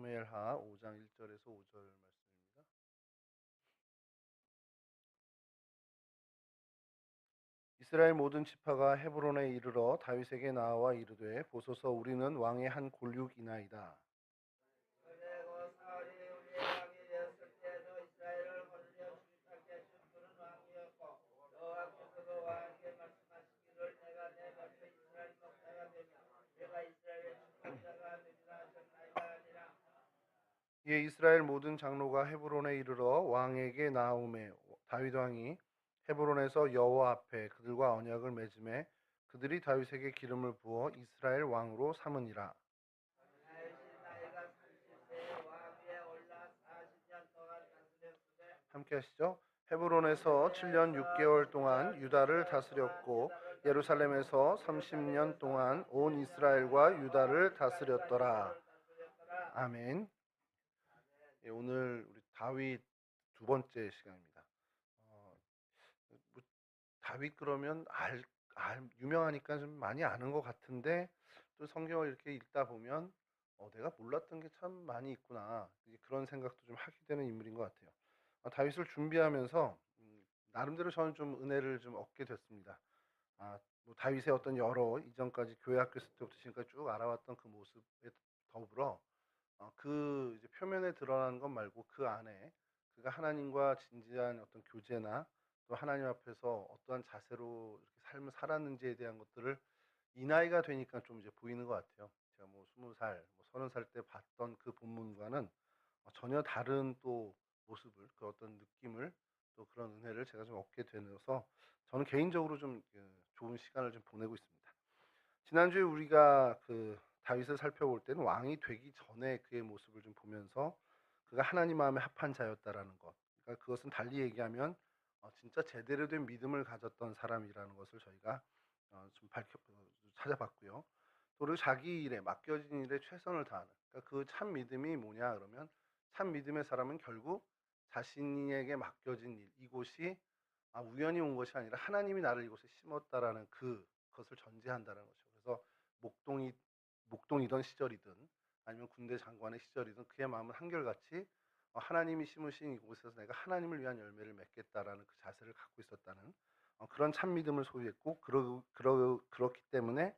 사무엘하 5장 1절에서 5절 말씀입니다. 이스라엘 모든 지파가 헤브론에 이르러 다윗에게 나와 이르되 보소서 우리는 왕의 한 골육이나이다. 그리고 사울이 우리의 왕이 되었을 때에도 이스라엘을 거느려 주입하게 하신 그는 왕이었고 여호와께서도 왕에게 말씀하시기를 내가 내 곁에 이스라엘 목자가 되며 내가 이스라엘의 주권자가 되리라 하셨나이다 하니라. 이에 이스라엘 모든 장로가 헤브론에 이르러 왕에게 나오매 다윗 왕이 헤브론에서 여호와 앞에 그들과 언약을 맺음에 그들이 다윗에게 기름을 부어 이스라엘 왕으로 삼으니라. 다윗이 나이가 30세에 왕 위에 올라 40년 동안 다스렸으되 함께 하시죠. 헤브론에서 7년 6개월 동안 유다를 다스렸고 예루살렘에서 30년 동안 온 이스라엘과 유다를 다스렸더라. 아멘. 예, 오늘 우리 다윗 두 번째 시간입니다. 뭐 다윗 그러면 유명하니까 좀 많이 아는 것 같은데 또 성경을 이렇게 읽다 보면 내가 몰랐던 게 참 많이 있구나 이제 그런 생각도 좀 하게 되는 인물인 것 같아요. 다윗을 준비하면서 나름대로 저는 좀 은혜를 좀 얻게 됐습니다. 뭐 다윗의 어떤 여러 이전까지 교회 학교 있을 때부터 지금까지 쭉 알아왔던 그 모습에 더불어 그 이제 표면에 드러나는 것 말고 그 안에 그가 하나님과 진지한 어떤 교제나 또 하나님 앞에서 어떠한 자세로 이렇게 삶을 살았는지에 대한 것들을 이 나이가 되니까 좀 이제 보이는 것 같아요. 제가 뭐 20살, 뭐 30살 때 봤던 그 본문과는 전혀 다른 또 모습을 그 어떤 느낌을 또 그런 은혜를 제가 좀 얻게 되면서 저는 개인적으로 좀 좋은 시간을 좀 보내고 있습니다. 지난주에 우리가 그 다윗을 살펴볼 때는 왕이 되기 전에 그의 모습을 좀 보면서 그가 하나님 마음에 합한 자였다라는 것. 그러니까 그것은 달리 얘기하면 진짜 제대로 된 믿음을 가졌던 사람이라는 것을 저희가 찾아봤고요. 또 그리고 자기 일에 맡겨진 일에 최선을 다하는. 그러니까 그 참 믿음이 뭐냐 그러면 참 믿음의 사람은 결국 자신에게 맡겨진 일, 이곳이 우연히 온 것이 아니라 하나님이 나를 이곳에 심었다라는 그것을 전제한다는 거죠. 그래서 목동이 목동이던 시절이든 아니면 군대 장관의 시절이든 그의 마음은 한결같이 하나님이 심으신 이곳에서 내가 하나님을 위한 열매를 맺겠다라는 그 자세를 갖고 있었다는 그런 참 믿음을 소유했고 그렇기 때문에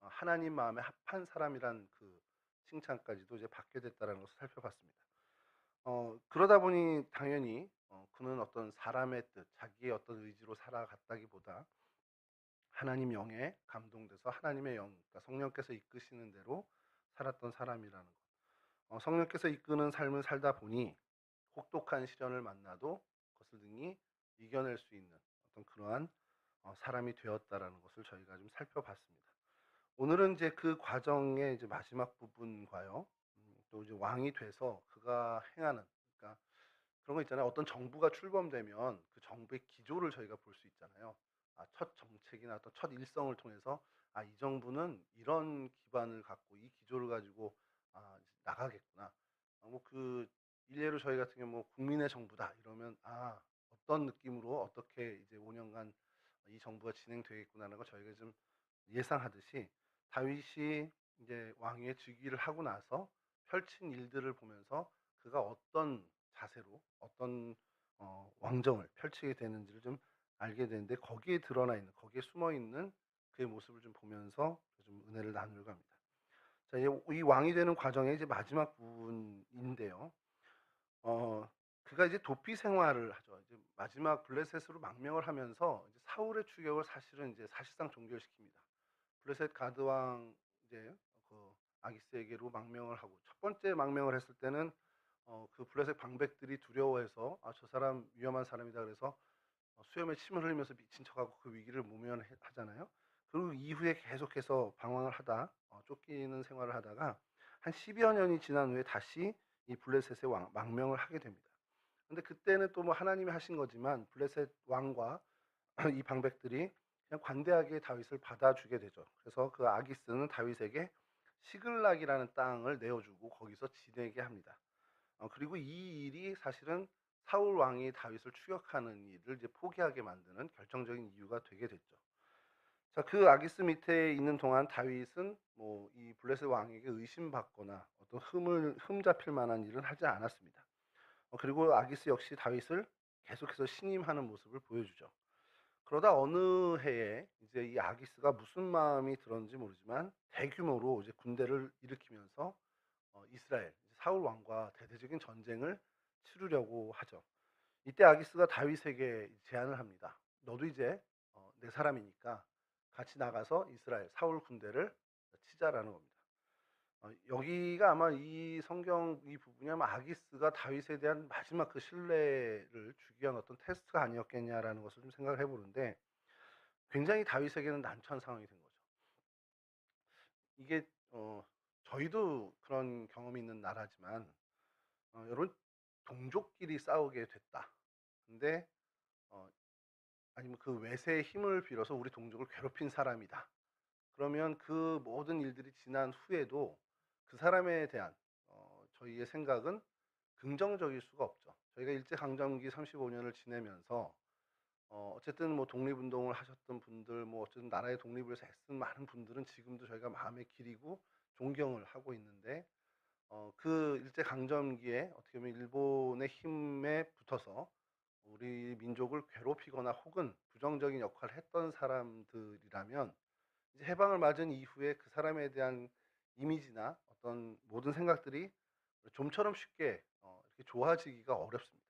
하나님 마음에 합한 사람이란 그 칭찬까지도 이제 받게 됐다라는 것을 살펴봤습니다. 그러다 보니 당연히 그는 어떤 사람의 뜻, 자기의 어떤 의지로 살아갔다기보다 하나님 영에 감동돼서 하나님의 영, 그러니까 성령께서 이끄시는 대로 살았던 사람이라는 것. 성령께서 이끄는 삶을 살다 보니 혹독한 시련을 만나도 그것을 능히 이겨낼 수 있는 어떤 그러한 사람이 되었다라는 것을 저희가 좀 살펴봤습니다. 오늘은 이제 그 과정의 이제 마지막 부분과요. 또 이제 왕이 돼서 그가 행하는, 그러니까 그런 거 있잖아요. 어떤 정부가 출범되면 그 정부의 기조를 저희가 볼 수 있잖아요. 첫 정책이나 어떤 첫 일성을 통해서 이 정부는 이런 기반을 갖고 이 기조를 가지고 이제 나가겠구나. 뭐 그 일례로 저희 같은 경우 뭐 국민의 정부다 이러면 어떤 느낌으로 어떻게 이제 5년간 이 정부가 진행되겠구나라는 걸 저희가 좀 예상하듯이 다윗이 이제 왕위에 즉위를 하고 나서 펼친 일들을 보면서 그가 어떤 자세로 어떤 왕정을 펼치게 되는지를 좀 알게 되는데 거기에 드러나 있는 거기에 숨어 있는 그의 모습을 좀 보면서 좀 은혜를 나누려고 합니다. 자, 이 왕이 되는 과정의 이제 마지막 부분인데요. 그가 이제 도피 생활을 하죠. 이제 마지막 블레셋으로 망명을 하면서 이제 사울의 추격을 사실은 이제 사실상 종결시킵니다. 블레셋 가드 왕 이제 그 아기스에게로 망명을 하고 첫 번째 망명을 했을 때는 그 블레셋 방백들이 두려워해서 저 사람 위험한 사람이다 그래서 수염에 침을 흘리면서 미친 척하고 그 위기를 모면하잖아요. 그리고 이후에 계속해서 방황을 하다 쫓기는 생활을 하다가 한 10여 년이 지난 후에 다시 이 블레셋의 왕 망명을 하게 됩니다. 근데 그때는 또 뭐 하나님이 하신 거지만 블레셋 왕과 이 방백들이 그냥 관대하게 다윗을 받아주게 되죠. 그래서 그 아기스는 다윗에게 시글락이라는 땅을 내어주고 거기서 지내게 합니다. 그리고 이 일이 사실은 사울 왕이 다윗을 추격하는 일을 이제 포기하게 만드는 결정적인 이유가 되게 됐죠. 자, 그 아기스 밑에 있는 동안 다윗은 뭐 이 블레셋 왕에게 의심받거나 어떤 흠 잡힐 만한 일은 하지 않았습니다. 그리고 아기스 역시 다윗을 계속해서 신임하는 모습을 보여주죠. 그러다 어느 해에 이제 이 아기스가 무슨 마음이 들었는지 모르지만 대규모로 이제 군대를 일으키면서 이스라엘 사울 왕과 대대적인 전쟁을 치르려고 하죠. 이때 아기스가 다윗에게 제안을 합니다. 너도 이제 내 사람이니까 같이 나가서 이스라엘 사울 군대를 치자라는 겁니다. 여기가 아마 이 성경 이 부분이 아마 아기스가 다윗에 대한 마지막 그 신뢰를 주기 위한 어떤 테스트가 아니었겠냐라는 것을 좀 생각을 해보는데, 굉장히 다윗에게는 난처한 상황이 된 거죠. 이게 저희도 그런 경험이 있는 나라지만, 여러분, 동족끼리 싸우게 됐다. 근데 어, 아니면 그 외세의 힘을 빌어서 우리 동족을 괴롭힌 사람이다. 그러면 그 모든 일들이 지난 후에도 그 사람에 대한 저희의 생각은 긍정적일 수가 없죠. 저희가 일제강점기 35년을 지내면서 어쨌든 뭐 독립운동을 하셨던 분들, 뭐 어쨌든 나라의 독립을 위해서 애쓴 많은 분들은 지금도 저희가 마음에 기리고 존경을 하고 있는데, 그 일제강점기에 어떻게 보면 일본의 힘에 붙어서 우리 민족을 괴롭히거나 혹은 부정적인 역할을 했던 사람들이라면 이제 해방을 맞은 이후에 그 사람에 대한 이미지나 어떤 모든 생각들이 좀처럼 쉽게 이렇게 좋아지기가 어렵습니다.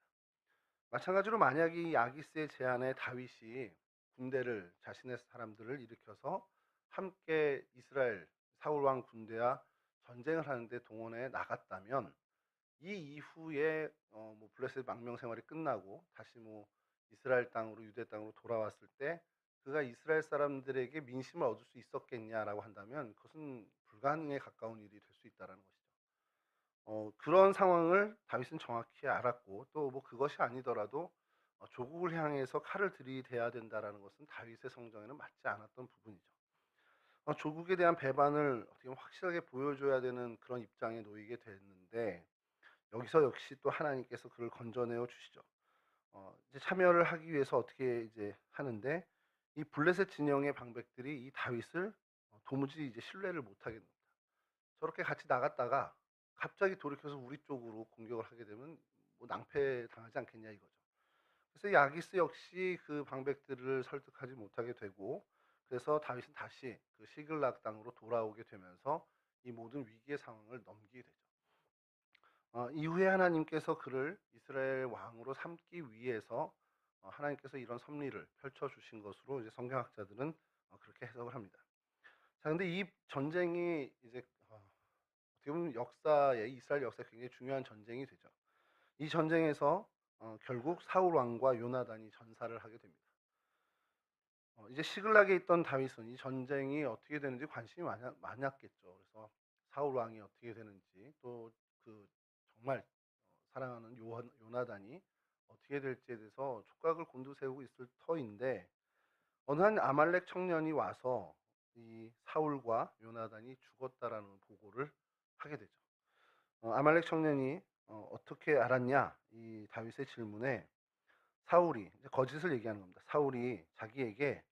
마찬가지로 만약에 이 아기스의 제안에 다윗이 군대를 자신의 사람들을 일으켜서 함께 이스라엘 사울 왕 군대와 전쟁을 하는데 동원해 나갔다면, 이 이후에 뭐 블레셋 망명 생활이 끝나고 다시 뭐 이스라엘 땅으로 유대 땅으로 돌아왔을 때 그가 이스라엘 사람들에게 민심을 얻을 수 있었겠냐라고 한다면 그것은 불가능에 가까운 일이 될 수 있다라는 것이죠. 그런 상황을 다윗은 정확히 알았고, 또 뭐 그것이 아니더라도 조국을 향해서 칼을 들이대야 된다라는 것은 다윗의 성정에는 맞지 않았던 부분이죠. 조국에 대한 배반을 어떻게 보면 확실하게 보여줘야 되는 그런 입장에 놓이게 됐는데, 여기서 역시 또 하나님께서 그를 건져내어 주시죠. 이제 참여를 하기 위해서 어떻게 이제 하는데, 이 블레셋 진영의 방백들이 이 다윗을 도무지 이제 신뢰를 못하게 됩니다. 저렇게 같이 나갔다가 갑자기 돌이켜서 우리 쪽으로 공격을 하게 되면 뭐 낭패 당하지 않겠냐 이거죠. 그래서 이 아기스 역시 그 방백들을 설득하지 못하게 되고, 그래서 다윗은 다시 그 시글락 땅으로 돌아오게 되면서 이 모든 위기의 상황을 넘기게 되죠. 이후에 하나님께서 그를 이스라엘 왕으로 삼기 위해서 하나님께서 이런 섭리를 펼쳐 주신 것으로 이제 성경학자들은 그렇게 해석을 합니다. 자, 근데 이 전쟁이 이제 어떻게 보면 역사에 이스라엘 역사에 굉장히 중요한 전쟁이 되죠. 이 전쟁에서 결국 사울 왕과 요나단이 전사를 하게 됩니다. 이제 시글락에 있던 다윗은 이 전쟁이 어떻게 되는지 관심이 많았겠죠. 그래서 사울 왕이 어떻게 되는지, 또 그 정말 사랑하는 요나단이 어떻게 될지에 대해서 촉각을 곤두세우고 있을 터인데, 어느 한 아말렉 청년이 와서 이 사울과 요나단이 죽었다라는 보고를 하게 되죠. 아말렉 청년이 어떻게 알았냐? 이 다윗의 질문에 사울이 이제 거짓을 얘기하는 겁니다. 사울이 자기에게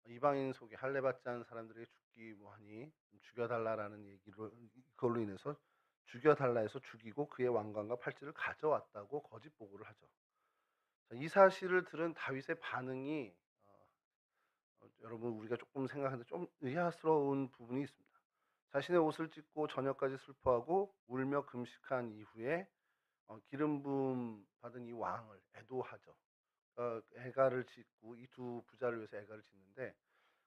이방인 속에 할례 받지 않은 사람들에게 죽기 뭐하니 죽여달라라는 얘기로, 그걸로 인해서 죽여달라 해서 죽이고 그의 왕관과 팔찌를 가져왔다고 거짓 보고를 하죠. 자, 이 사실을 들은 다윗의 반응이 여러분 우리가 조금 생각하는데 좀 의아스러운 부분이 있습니다. 자신의 옷을 찢고 저녁까지 슬퍼하고 울며 금식한 이후에 기름 부음 받은 이 왕을 애도하죠. 애가를 짓고 이 두 부자를 위해서 애가를 짓는데,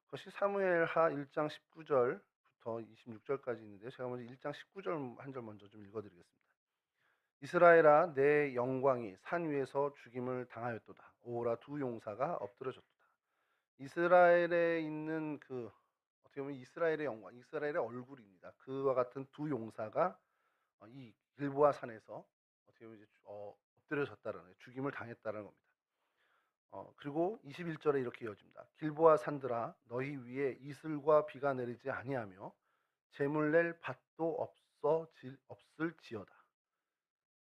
그것이 사무엘하 1장 19절부터 26절까지 있는데요. 제가 먼저 1장 19절 한 절 먼저 좀 읽어드리겠습니다. 이스라엘아, 내 영광이 산 위에서 죽임을 당하였도다. 오호라, 두 용사가 엎드러졌도다. 이스라엘에 있는 그 어떻게 보면 이스라엘의 영광, 이스라엘의 얼굴입니다. 그와 같은 두 용사가 이 길보아 산에서 어떻게 보면 이제 엎드려졌다는 거예요. 죽임을 당했다는 겁니다. 그리고 21절에 이렇게 이어집니다. 길보아 산들아, 너희 위에 이슬과 비가 내리지 아니하며 재물 낼 밭도 없을지어다.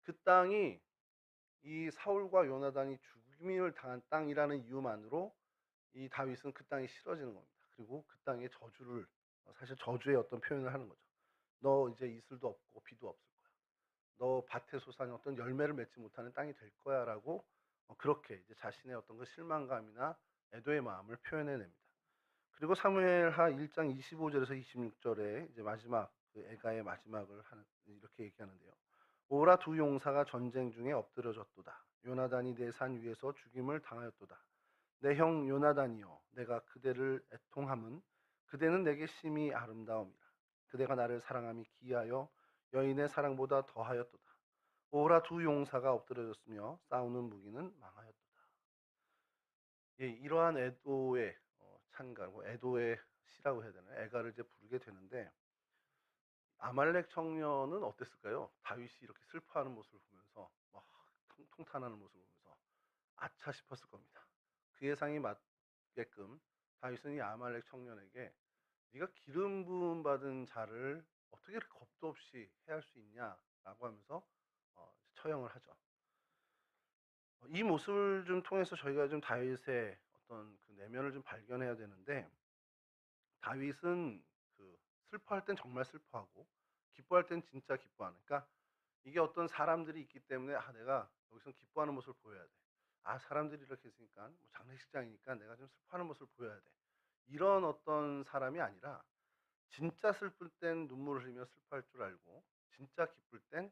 그 땅이 이 사울과 요나단이 죽임을 당한 땅이라는 이유만으로 이 다윗은 그 땅이 싫어지는 겁니다. 그리고 그 땅에 저주를 사실 저주의 어떤 표현을 하는 거죠. "너 이제 이슬도 없고 비도 없을 거야. 너 밭에 솟아난 어떤 열매를 맺지 못하는 땅이 될 거야."라고 그렇게 이제 자신의 어떤 그 실망감이나 애도의 마음을 표현해 냅니다. 그리고 사무엘하 1장 25 절에서 26 절에 이제 마지막 그 애가의 마지막을 하는 이렇게 얘기하는데요. "오라 두 용사가 전쟁 중에 엎드려졌도다. 요나단이 내 산 위에서 죽임을 당하였도다. 내 형 요나단이여, 내가 그대를 애통함은 그대는 내게 심히 아름다움이라. 그대가 나를 사랑함이 기하여 여인의 사랑보다 더하였도다. 오라 두 용사가 엎드려졌으며 싸우는 무기는 망하였도다." 예, 이러한 애도의 찬가, 뭐 애도의 시라고 해야 되나요? 애가를 이제 부르게 되는데, 아말렉 청년은 어땠을까요? 다윗이 이렇게 슬퍼하는 모습을 보면서 막 통탄하는 모습을 보면서 아차 싶었을 겁니다. 그 예상이 맞게끔 다윗은 이 아말렉 청년에게 네가 기름 부음 받은 자를 어떻게 이렇게 겁도 없이 해할 수 있냐라고 하면서 처형을 하죠. 이 모습을 좀 통해서 저희가 좀 다윗의 어떤 그 내면을 좀 발견해야 되는데, 다윗은 그 슬퍼할 땐 정말 슬퍼하고 기뻐할 땐 진짜 기뻐하는, 그러니까 이게 어떤 사람들이 있기 때문에 '아 내가 여기서 기뻐하는 모습을 보여야 돼. 아 사람들이 이렇게 있으니까 뭐 장례식장이니까 내가 좀 슬퍼하는 모습을 보여야 돼.' 이런 어떤 사람이 아니라 진짜 슬플 땐 눈물을 흘리며 슬퍼할 줄 알고 진짜 기쁠 땐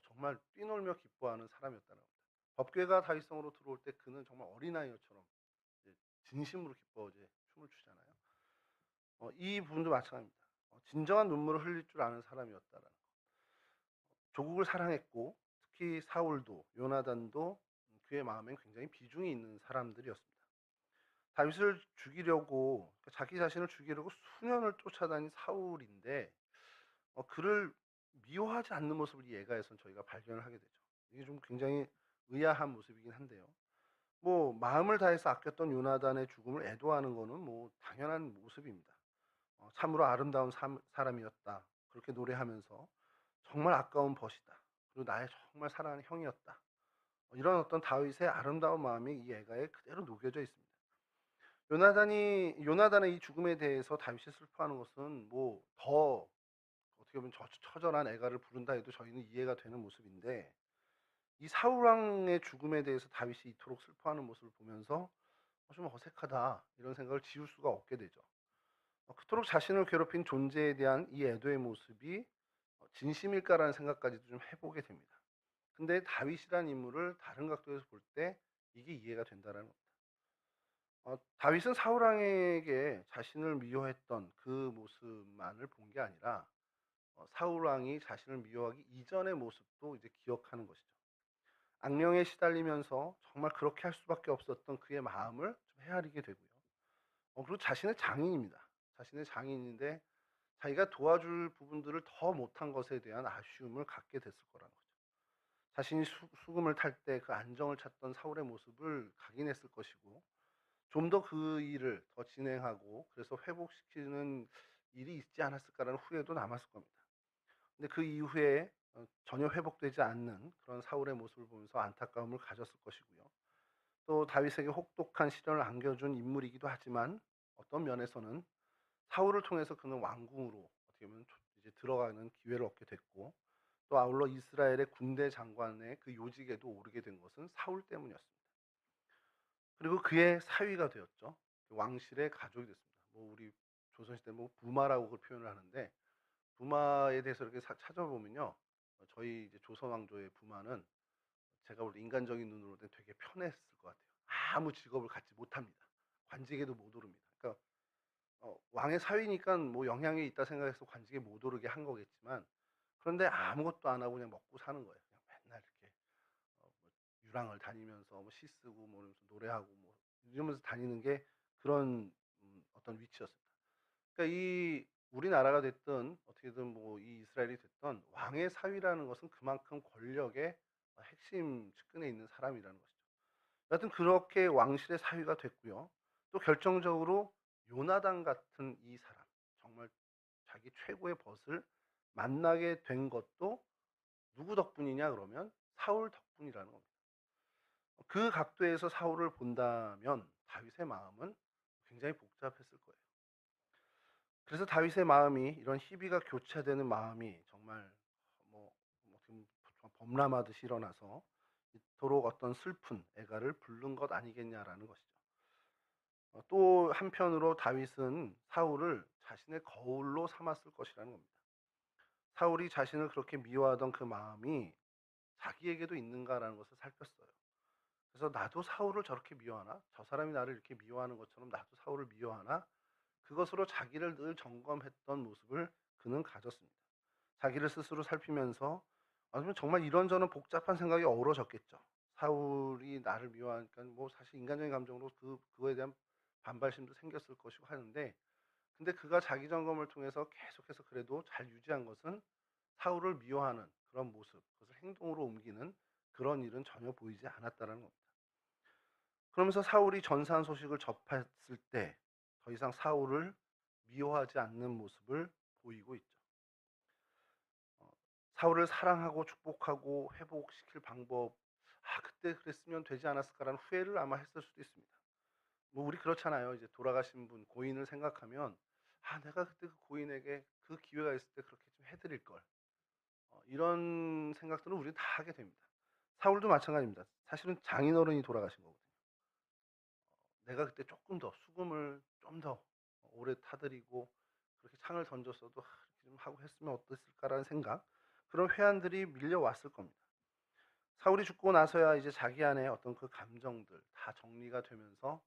정말 뛰놀며 기뻐하는 사람이었다는 겁니다. 법궤가 다윗성으로 들어올 때 그는 정말 어린아이처럼 이제 진심으로 기뻐 이제 춤을 추잖아요. 이 부분도 마찬가지입니다. 진정한 눈물을 흘릴 줄 아는 사람이었다라는 거. 조국을 사랑했고 특히 사울도 요나단도 그의 마음엔 굉장히 비중이 있는 사람들이었습니다. 다윗을 죽이려고, 그러니까 자기 자신을 죽이려고 수년을 쫓아다닌 사울인데 그를 미워하지 않는 모습을 이 예가에선 저희가 발견을 하게 되죠. 이게 좀 굉장히 의아한 모습이긴 한데요. 뭐 마음을 다해서 아꼈던 요나단의 죽음을 애도하는 거는 뭐 당연한 모습입니다. "참으로 아름다운 사람이었다." 그렇게 노래하면서 "정말 아까운 벗이다. 그리고 나의 정말 사랑하는 형이었다." 이런 어떤 다윗의 아름다운 마음이 이 애가에 그대로 녹여져 있습니다. 요나단의 이 죽음에 대해서 다윗이 슬퍼하는 것은 뭐 더 어떻게 보면 처절한 애가를 부른다 해도 저희는 이해가 되는 모습인데, 이 사울 왕의 죽음에 대해서 다윗이 이토록 슬퍼하는 모습을 보면서 '좀 어색하다.' 이런 생각을 지울 수가 없게 되죠. 그토록 자신을 괴롭힌 존재에 대한 이 애도의 모습이 진심일까라는 생각까지도 좀 해 보게 됩니다. 근데 다윗이라는 인물을 다른 각도에서 볼 때 이게 이해가 된다라는 겁니다. 다윗은 사울 왕에게 자신을 미워했던 그 모습만을 본 게 아니라 사울 왕이 자신을 미워하기 이전의 모습도 이제 기억하는 것이죠. 악령에 시달리면서 정말 그렇게 할 수밖에 없었던 그의 마음을 좀 헤아리게 되고요. 그리고 자신의 장인입니다. 자신의 장인인데 자기가 도와줄 부분들을 더 못한 것에 대한 아쉬움을 갖게 됐을 거라는 거죠. 자신이 수금을 탈 때 그 안정을 찾던 사울의 모습을 각인했을 것이고, 좀 더 그 일을 더 진행하고 그래서 회복시키는 일이 있지 않았을까라는 후회도 남았을 겁니다. 근데 그 이후에 전혀 회복되지 않는 그런 사울의 모습을 보면서 안타까움을 가졌을 것이고요. 또 다윗에게 혹독한 시련을 안겨준 인물이기도 하지만 어떤 면에서는 사울을 통해서 그는 왕궁으로 어떻게 보면 이제 들어가는 기회를 얻게 됐고, 또 아울러 이스라엘의 군대 장관의 그 요직에도 오르게 된 것은 사울 때문이었습니다. 그리고 그의 사위가 되었죠. 왕실의 가족이 됐습니다. 뭐 우리 조선시대 뭐 부마라고 그 표현을 하는데, 부마에 대해서 이렇게 찾아보면요, 저희 이제 조선 왕조의 부마는 제가 볼 때 인간적인 눈으로 는 되게 편했을 것 같아요. 아무 직업을 갖지 못합니다. 관직에도 못 오릅니다. 그러니까 왕의 사위니까 뭐 영향이 있다 생각해서 관직에 못 오르게 한 거겠지만, 그런데 아무것도 안 하고 그냥 먹고 사는 거예요. 그냥 맨날 이렇게 뭐 유랑을 다니면서 뭐 시 쓰고 뭐 이러면서 노래하고 뭐 이러면서 다니는 게 그런 어떤 위치였습니다. 그러니까 이 우리나라가 됐든 어떻게든 뭐 이 이스라엘이 됐던 왕의 사위라는 것은 그만큼 권력의 핵심 측근에 있는 사람이라는 것이죠. 여하튼 그렇게 왕실의 사위가 됐고요. 또 결정적으로 요나단 같은 이 사람, 정말 자기 최고의 벗을 만나게 된 것도 누구 덕분이냐 그러면 사울 덕분이라는 겁니다. 그 각도에서 사울을 본다면 다윗의 마음은 굉장히 복잡했을 거예요. 그래서 다윗의 마음이 이런 희비가 교차되는 마음이 정말 어떻게 보면 범람하듯이 일어나서 이토록 어떤 슬픈 애가를 부른 것 아니겠냐라는 것이죠. 또 한편으로 다윗은 사울을 자신의 거울로 삼았을 것이라는 겁니다. 사울이 자신을 그렇게 미워하던 그 마음이 자기에게도 있는가라는 것을 살폈어요. 그래서 나도 사울을 저렇게 미워하나? 저 사람이 나를 이렇게 미워하는 것처럼 나도 사울을 미워하나? 그것으로 자기를 늘 점검했던 모습을 그는 가졌습니다. 자기를 스스로 살피면서 아니면 정말 이런저런 복잡한 생각이 어우러졌겠죠. 사울이 나를 미워하니까 뭐 사실 인간적인 감정으로 그거에 대한 반발심도 생겼을 것이고 하는데, 근데 그가 자기 점검을 통해서 계속해서 그래도 잘 유지한 것은 사울을 미워하는 그런 모습, 그것을 행동으로 옮기는 그런 일은 전혀 보이지 않았다는 겁니다. 그러면서 사울이 전사한 소식을 접했을 때 더 이상 사울을 미워하지 않는 모습을 보이고 있죠. 어, 사울을 사랑하고 축복하고 회복시킬 방법, 그때 그랬으면 되지 않았을까라는 후회를 아마 했을 수도 있습니다. 뭐 우리 그렇잖아요. 이제 돌아가신 분 고인을 생각하면 내가 그때 그 고인에게 그 기회가 있을 때 그렇게 좀 해드릴 걸. 이런 생각들은 우리는 다 하게 됩니다. 사울도 마찬가지입니다. 사실은 장인어른이 돌아가신 거거든요. 내가 그때 조금 더 수금을 좀 더 오래 타드리고 그렇게 창을 던졌어도 이렇게 좀 하고 했으면 어땠을까라는 생각, 그런 회한들이 밀려왔을 겁니다. 사울이 죽고 나서야 이제 자기 안에 어떤 그 감정들 다 정리가 되면서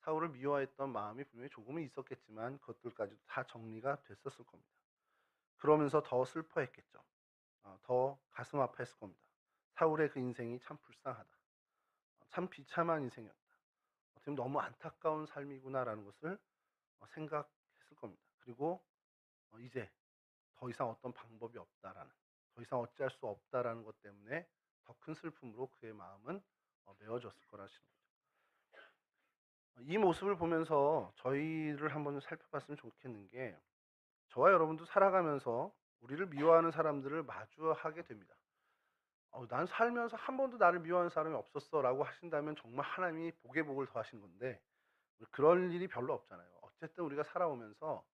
사울을 미워했던 마음이 분명히 조금은 있었겠지만 그것들까지도 다 정리가 됐었을 겁니다. 그러면서 더 슬퍼했겠죠. 더 가슴 아파했을 겁니다. 사울의 그 인생이 참 불쌍하다. 참 비참한 인생이었다. 어떻게 보면 너무 안타까운 삶이구나라는 것을 생각했을 겁니다. 그리고 이제 더 이상 어떤 방법이 없다라는, 더 이상 어찌할 수 없다라는 것 때문에 더 큰 슬픔으로 그의 마음은 메워졌을 거라시는 거죠. 이 모습을 보면서 저희를 한번 살펴봤으면 좋겠는 게, 저와 여러분도 살아가면서 우리를 미워하는 사람들을 마주하게 됩니다. 난 살면서 한 번도 나를 미워하는 사람이 없었어라고 하신다면 정말 하나님이 복에 복을 더하신 건데, 그럴 일이 별로 없잖아요. 어쨌든 우리가 살아오면서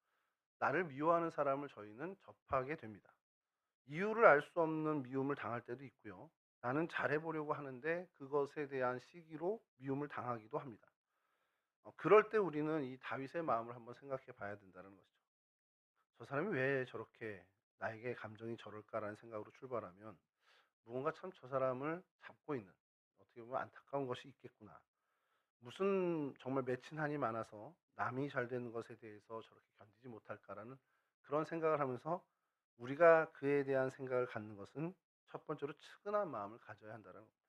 나를 미워하는 사람을 저희는 접하게 됩니다. 이유를 알 수 없는 미움을 당할 때도 있고요. 나는 잘해보려고 하는데 그것에 대한 시기로 미움을 당하기도 합니다. 그럴 때 우리는 이 다윗의 마음을 한번 생각해 봐야 된다는 것이죠. 저 사람이 왜 저렇게 나에게 감정이 저럴까라는 생각으로 출발하면 무언가 참 저 사람을 잡고 있는, 어떻게 보면 안타까운 것이 있겠구나. 무슨 정말 맺힌 한이 많아서 남이 잘 되는 것에 대해서 저렇게 견디지 못할까라는 그런 생각을 하면서 우리가 그에 대한 생각을 갖는 것은 첫 번째로 측은한 마음을 가져야 한다는 겁니다.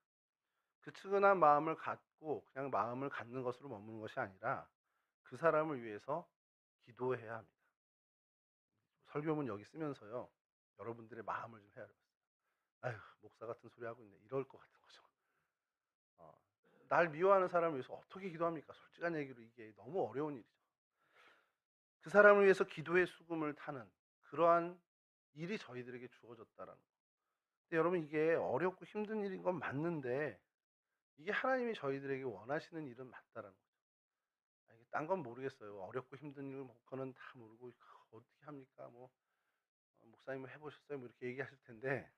그 측은한 마음을 갖고 그냥 마음을 갖는 것으로 머무는 것이 아니라 그 사람을 위해서 기도해야 합니다. 설교문 여기 쓰면서요, 여러분들의 마음을 좀 헤아려 봤어요. 아휴, 목사 같은 소리 하고 있네. 이럴 것 같은 거죠. 어, 날 미워하는 사람을 위해서 어떻게 기도합니까? 솔직한 얘기로 이게 너무 어려운 일이죠. 그 사람을 위해서 기도의 수금을 타는 그러한 일이 저희들에게 주어졌다라는 거. 근데 여러분, 이게 어렵고 힘든 일인 건 맞는데 이게 하나님이 저희들에게 원하시는 일은 맞다라는 거죠. 이게 딴 건 모르겠어요. 어렵고 힘든 일 그거는 다 모르고 어떻게 합니까? 뭐 목사님 해보셨어요? 뭐 이렇게 얘기하실 텐데,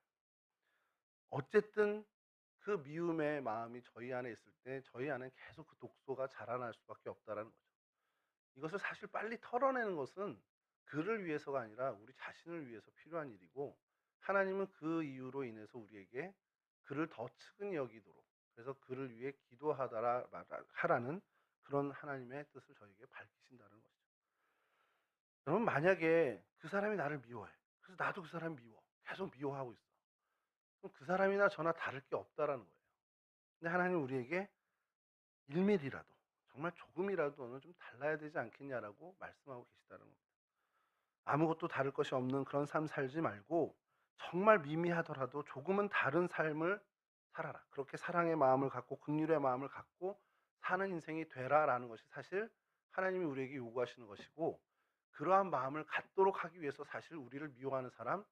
어쨌든 그 미움의 마음이 저희 안에 있을 때 저희 안에 계속 그 독소가 자라날 수밖에 없다라는 거죠. 이것을 사실 빨리 털어내는 것은 그를 위해서가 아니라 우리 자신을 위해서 필요한 일이고, 하나님은 그 이유로 인해서 우리에게 그를 더 측은히 여기도록, 그래서 그를 위해 기도하다라 하라는 그런 하나님의 뜻을 저에게 밝히신다는 것이죠. 여러분, 만약에 그 사람이 나를 미워해. 그래서 나도 그 사람 미워. 계속 미워하고 있어. 그럼 그 사람이나 저나 다를 게 없다라는 거예요. 근데 하나님 우리에게 1mm라도, 정말 조금이라도 너는 좀 달라야 되지 않겠냐라고 말씀하고 계시다는 겁니다. 아무것도 다를 것이 없는 그런 삶 살지 말고 정말 미미하더라도 조금은 다른 삶을 살아라. 그렇게 사랑의 마음을 갖고 긍휼의 마음을 갖고 사는 인생이 되라라는 것이 사실 하나님이 우리에게 요구하시는 것이고, 그러한 마음을 갖도록 하기 위해서 사실 우리를 미워하는 사람,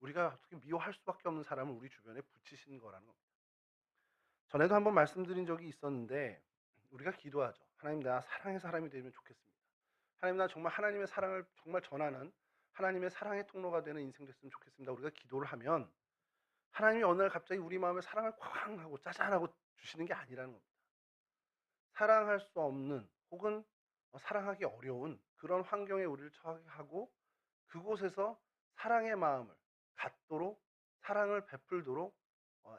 우리가 어떻게 미워할 수밖에 없는 사람을 우리 주변에 붙이신 거라는 겁니다. 전에도 한번 말씀드린 적이 있었는데, 우리가 기도하죠. 하나님, 나 사랑의 사람이 되면 좋겠습니다. 하나님, 나 정말 하나님의 사랑을 정말 전하는 하나님의 사랑의 통로가 되는 인생 됐으면 좋겠습니다. 우리가 기도를 하면 하나님이 어느 날 갑자기 우리 마음에 사랑을 쾅 하고 짜잔하고 주시는 게 아니라는 겁니다. 사랑할 수 없는 혹은 사랑하기 어려운 그런 환경에 우리를 처하게 하고 그곳에서 사랑의 마음을 갖도록 사랑을 베풀도록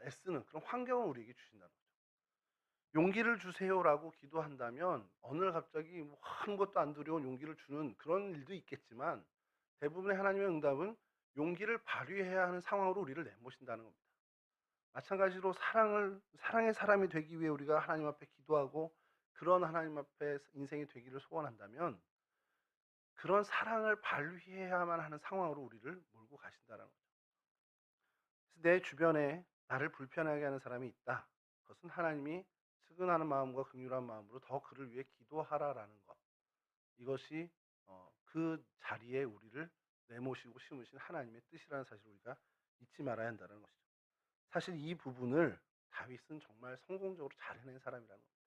애쓰는 그런 환경을 우리에게 주신다는 거죠. 용기를 주세요라고 기도한다면 어느 날 갑자기 뭐 아무것도 안 두려운 용기를 주는 그런 일도 있겠지만 대부분의 하나님의 응답은 용기를 발휘해야 하는 상황으로 우리를 내모신다는 겁니다. 마찬가지로 사랑의 사람이 되기 위해 우리가 하나님 앞에 기도하고 그런 하나님 앞에 인생이 되기를 소원한다면 그런 사랑을 발휘해야만 하는 상황으로 우리를 몰고 가신다는 거죠. 그래서 내 주변에 나를 불편하게 하는 사람이 있다. 그것은 하나님이 측은하는 마음과 긍휼한 마음으로 더 그를 위해 기도하라라는 것. 이것이 그 자리에 우리를 내모시고 심으신 하나님의 뜻이라는 사실을 우리가 잊지 말아야 한다는 것이죠. 사실 이 부분을 다윗은 정말 성공적으로 잘 해낸 사람이라는 겁니다.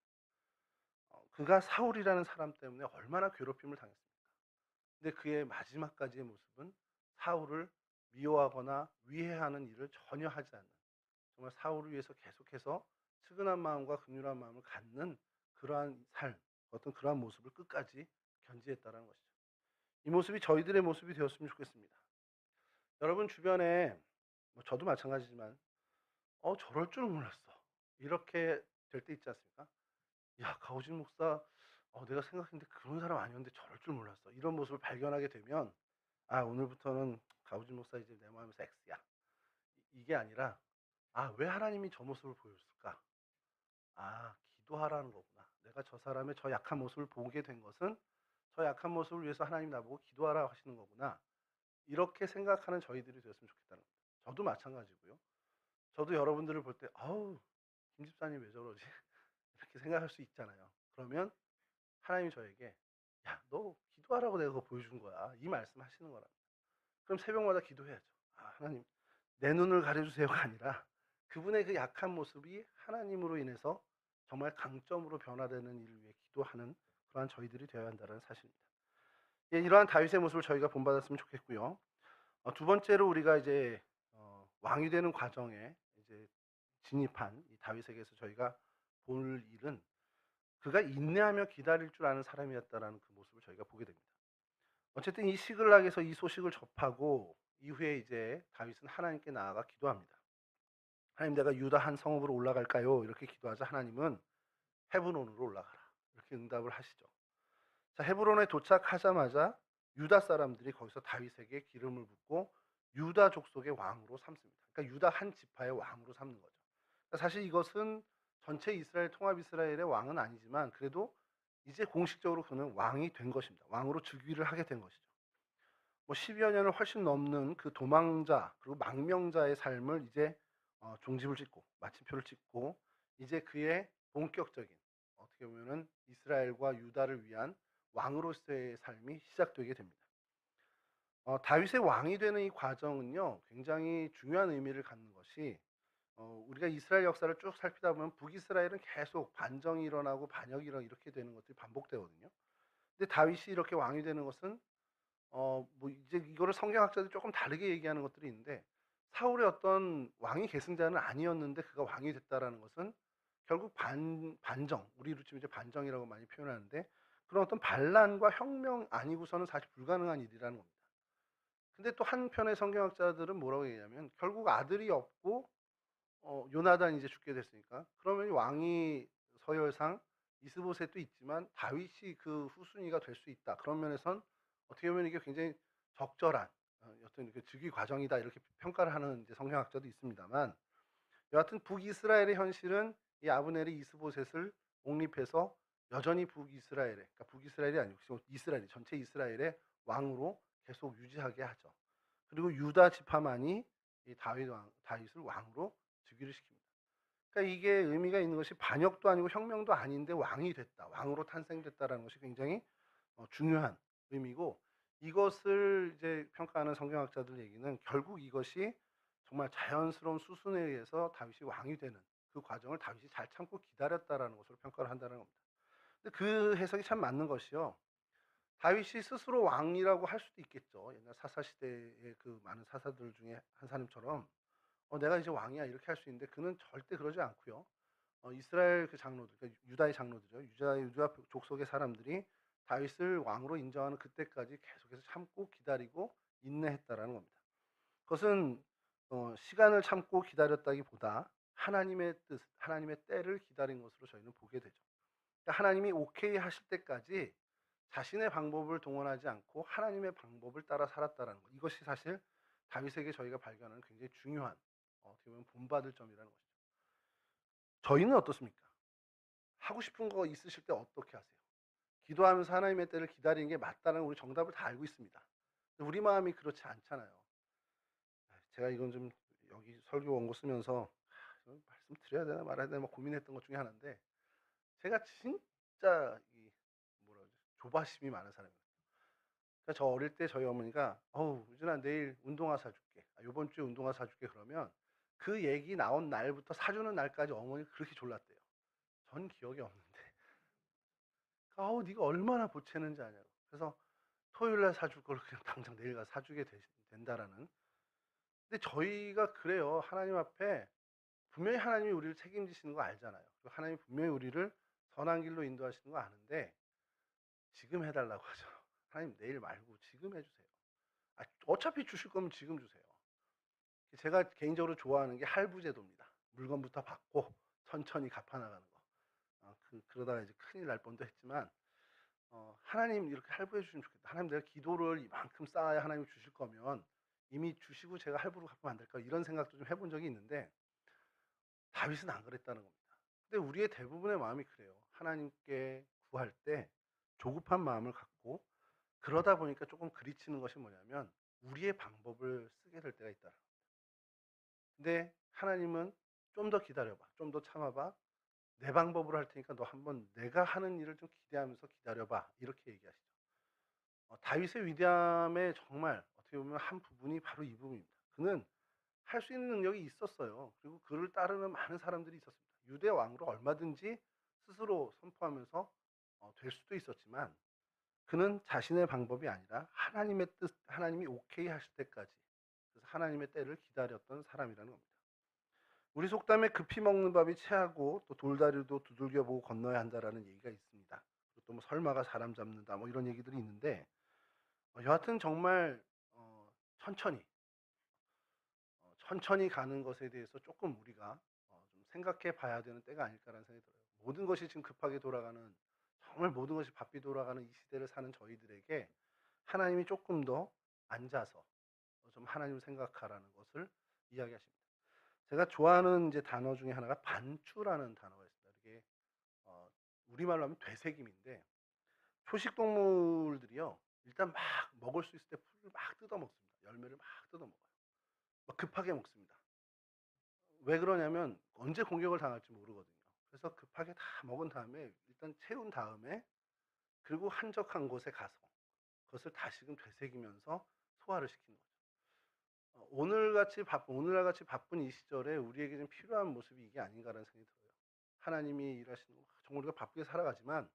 그가 사울이라는 사람 때문에 얼마나 괴롭힘을 당했습니까? 근데 그의 마지막까지의 모습은 사울을 미워하거나 위해하는 일을 전혀 하지 않는, 정말 사울을 위해서 계속해서 측은한 마음과 긍휼한 마음을 갖는 그러한 삶, 어떤 그러한 모습을 끝까지 견지했다는 것이죠. 이 모습이 저희들의 모습이 되었으면 좋겠습니다. 여러분 주변에 저도 마찬가지지만 저럴 줄 몰랐어, 이렇게 될 때 있지 않습니까? 야, 가오진 목사, 내가 생각했는데 그런 사람 아니었는데 저럴 줄 몰랐어, 이런 모습을 발견하게 되면 오늘부터는 가오진 목사 이제 내 마음에서 X야, 이게 아니라 왜 하나님이 저 모습을 보여줬을까? 기도하라는 거구나. 내가 저 사람의 저 약한 모습을 보게 된 것은 저 약한 모습을 위해서 하나님 나보고 기도하라 하시는 거구나. 이렇게 생각하는 저희들이 되었으면 좋겠다는 겁니다. 저도 마찬가지고요. 저도 여러분들을 볼 때 아우, 김 집사님 왜 저러지? 이렇게 생각할 수 있잖아요. 그러면 하나님이 저에게 야, 너 기도하라고 내가 그거 보여준 거야, 이 말씀 하시는 거랍니다. 그럼 새벽마다 기도해야죠. 하나님, 내 눈을 가려주세요가 아니라 그분의 그 약한 모습이 하나님으로 인해서 정말 강점으로 변화되는 일을 위해 기도하는 그러한 저희들이 되어야 한다는 사실입니다. 예, 이러한 다윗의 모습을 저희가 본받았으면 좋겠고요. 두 번째로 우리가 이제 왕이 되는 과정에 이제 진입한 이 다윗에게서 저희가 볼 일은 그가 인내하며 기다릴 줄 아는 사람이었다라는 그 모습을 저희가 보게 됩니다. 어쨌든 이 시글락에서 이 소식을 접하고 이후에 이제 다윗은 하나님께 나아가 기도합니다. 하나님, 내가 유다 한 성읍으로 올라갈까요? 이렇게 기도하자 하나님은 헤브론으로 올라가라, 이렇게 응답을 하시죠. 자, 헤브론에 도착하자마자 유다 사람들이 거기서 다윗에게 기름을 붓고 유다 족속의 왕으로 삼습니다. 그러니까 유다 한 지파의 왕으로 삼는 거죠. 그러니까 사실 이것은 전체 이스라엘, 통합 이스라엘의 왕은 아니지만 그래도 이제 공식적으로 그는 왕이 된 것입니다. 왕으로 즉위를 하게 된 것이죠. 10여 년을 훨씬 넘는 그 도망자 그리고 망명자의 삶을 이제 종집을 찍고 마침표를 찍고 이제 그의 본격적인, 어떻게 보면은 이스라엘과 유다를 위한 왕으로서의 삶이 시작되게 됩니다. 다윗의 왕이 되는 이 과정은요, 굉장히 중요한 의미를 갖는 것이, 우리가 이스라엘 역사를 쭉 살피다 보면 북이스라엘은 계속 반정이 일어나고 반역이 이렇게 되는 것들이 반복되거든요. 근데 다윗이 이렇게 왕이 되는 것은 이제 이거를 성경학자들이 조금 다르게 얘기하는 것들이 있는데, 사울의 어떤 왕위 계승자는 아니었는데 그가 왕이 됐다라는 것은 결국 반정, 우리로 치면 이제 반정이라고 많이 표현하는데, 그런 어떤 반란과 혁명 아니고서는 사실 불가능한 일이라는 겁니다. 근데 또 한편의 성경학자들은 뭐라고 얘기하냐면, 결국 아들이 없고 요나단이 이제 죽게 됐으니까 그러면 왕이 서열상 이스보셋도 있지만 다윗이 그 후순위가 될 수 있다. 그런 면에선 어떻게 보면 이게 굉장히 적절한 어떤 그 즉위 과정이다, 이렇게 평가를 하는 이제 성경학자도 있습니다만, 여하튼 북이스라엘의 현실은 이 아브넬이 이스보셋을 옹립해서 여전히 북이스라엘의, 그러니까 북이스라엘이 아니고 이스라엘 전체 이스라엘의 왕으로 계속 유지하게 하죠. 그리고 유다 지파만이 이 다윗을 왕으로 즉위를 시킵니다. 그러니까 이게 의미가 있는 것이 반역도 아니고 혁명도 아닌데 왕이 됐다, 왕으로 탄생됐다라는 것이 굉장히 중요한 의미고, 이것을 이제 평가하는 성경학자들 얘기는 결국 이것이 정말 자연스러운 수순에 의해서 다윗이 왕이 되는 그 과정을 다윗이 잘 참고 기다렸다라는 것으로 평가를 한다는 겁니다. 근데 그 해석이 참 맞는 것이요. 다윗이 스스로 왕이라고 할 수도 있겠죠. 옛날 사사 시대의 그 많은 사사들 중에 한 사람처럼 내가 이제 왕이야 이렇게 할 수 있는데 그는 절대 그러지 않고요. 이스라엘 그 장로들, 그러니까 유다의 장로들이요. 유다 족속의 사람들이 다윗을 왕으로 인정하는 그때까지 계속해서 참고 기다리고 인내했다라는 겁니다. 그것은 시간을 참고 기다렸다기보다 하나님의 뜻, 하나님의 때를 기다린 것으로 저희는 보게 되죠. 그러니까 하나님이 오케이 하실 때까지 자신의 방법을 동원하지 않고 하나님의 방법을 따라 살았다라는 것. 이것이 사실 다윗에게 저희가 발견하는 굉장히 중요한 어떻게 보면 본받을 점이라는 것이죠. 저희는 어떻습니까? 하고 싶은 거 있으실 때 어떻게 하세요? 기도하면서 하나님의 때를 기다리는 게 맞다는 우리 정답을 다 알고 있습니다. 근데 우리 마음이 그렇지 않잖아요. 제가 이건 좀 여기 설교 원고 쓰면서 말씀 드려야 되나 말아야 되나 막 고민했던 것 중에 하나인데 제가 진짜 이 뭐라 그러지? 조바심이 많은 사람이에요. 그러니까 저 어릴 때 저희 어머니가 "어우 유진아 내일 운동화 사줄게. 요번 주에 운동화 사줄게." 그러면 그 얘기 나온 날부터 사주는 날까지 어머니가 그렇게 졸랐대요. 전 기억이 없는데. "아우 네가 얼마나 보채는지 아냐고." 그래서 토요일 날 사줄 걸 그냥 당장 내일 가서 사주게 된다라는. 근데 저희가 그래요. 하나님 앞에 분명히 하나님이 우리를 책임지시는 거 알잖아요. 그리고 하나님이 분명히 우리를 선한 길로 인도하시는 거 아는데 지금 해 달라고 하죠. "하나님 내일 말고 지금 해 주세요." 어차피 주실 거면 지금 주세요. 제가 개인적으로 좋아하는 게 할부 제도입니다. 물건부터 받고 천천히 갚아 나가는 거. 그러다가 이제 큰일 날 뻔도 했지만 하나님 이렇게 할부해 주시면 좋겠다. 하나님 내가 기도를 이만큼 쌓아야 하나님이 주실 거면 이미 주시고 제가 할부로 갚으면 안 될까? 이런 생각도 좀 해본 적이 있는데 다윗은 안 그랬다는 겁니다. 근데 우리의 대부분의 마음이 그래요. 하나님께 구할 때 조급한 마음을 갖고 그러다 보니까 조금 그리치는 것이 뭐냐면 우리의 방법을 쓰게 될 때가 있다. 근데 하나님은 좀 더 기다려봐. 좀 더 참아봐. 내 방법으로 할 테니까 너 한번 내가 하는 일을 좀 기대하면서 기다려봐. 이렇게 얘기하시죠. 다윗의 위대함의 정말 어떻게 보면 한 부분이 바로 이 부분입니다. 그는 할 수 있는 능력이 있었어요. 그리고 그를 따르는 많은 사람들이 있었습니다. 유대 왕으로 얼마든지 스스로 선포하면서 될 수도 있었지만 그는 자신의 방법이 아니라 하나님의 뜻, 하나님이 오케이 하실 때까지 그래서 하나님의 때를 기다렸던 사람이라는 겁니다. 우리 속담에 급히 먹는 밥이 체하고 또 돌다리도 두들겨 보고 건너야 한다라는 얘기가 있습니다. 그리고 또 뭐 설마가 사람 잡는다 뭐 이런 얘기들이 있는데 여하튼 정말 천천히 천천히 가는 것에 대해서 조금 우리가 좀 생각해 봐야 되는 때가 아닐까라는 생각이 들어요. 모든 것이 지금 급하게 돌아가는 정말 모든 것이 바삐 돌아가는 이 시대를 사는 저희들에게 하나님이 조금 더 앉아서 좀 하나님을 생각하라는 것을 이야기하십니다. 제가 좋아하는 이제 단어 중에 하나가 반추라는 단어가 있습니다. 이게 어, 우리말로 하면 되새김인데 초식 동물들이요 일단 막 먹을 수 있을 때 풀을 막 뜯어 먹습니다. 열매를 막 뜯어 먹어요. 막 급하게 먹습니다. 왜 그러냐면 언제 공격을 당할지 모르거든요. 그래서 급하게 다 먹은 다음에 일단 채운 다음에 그리고 한적한 곳에 가서 그것을 다시금 되새기면서 소화를 시키는 거죠. 오늘날같이 바쁜 이 시절에 우리에게 좀 필요한 모습이 이게 아닌가라는 생각이 들어요. 하나님이 일하시는 거 정말 우리가 바쁘게 살아가지만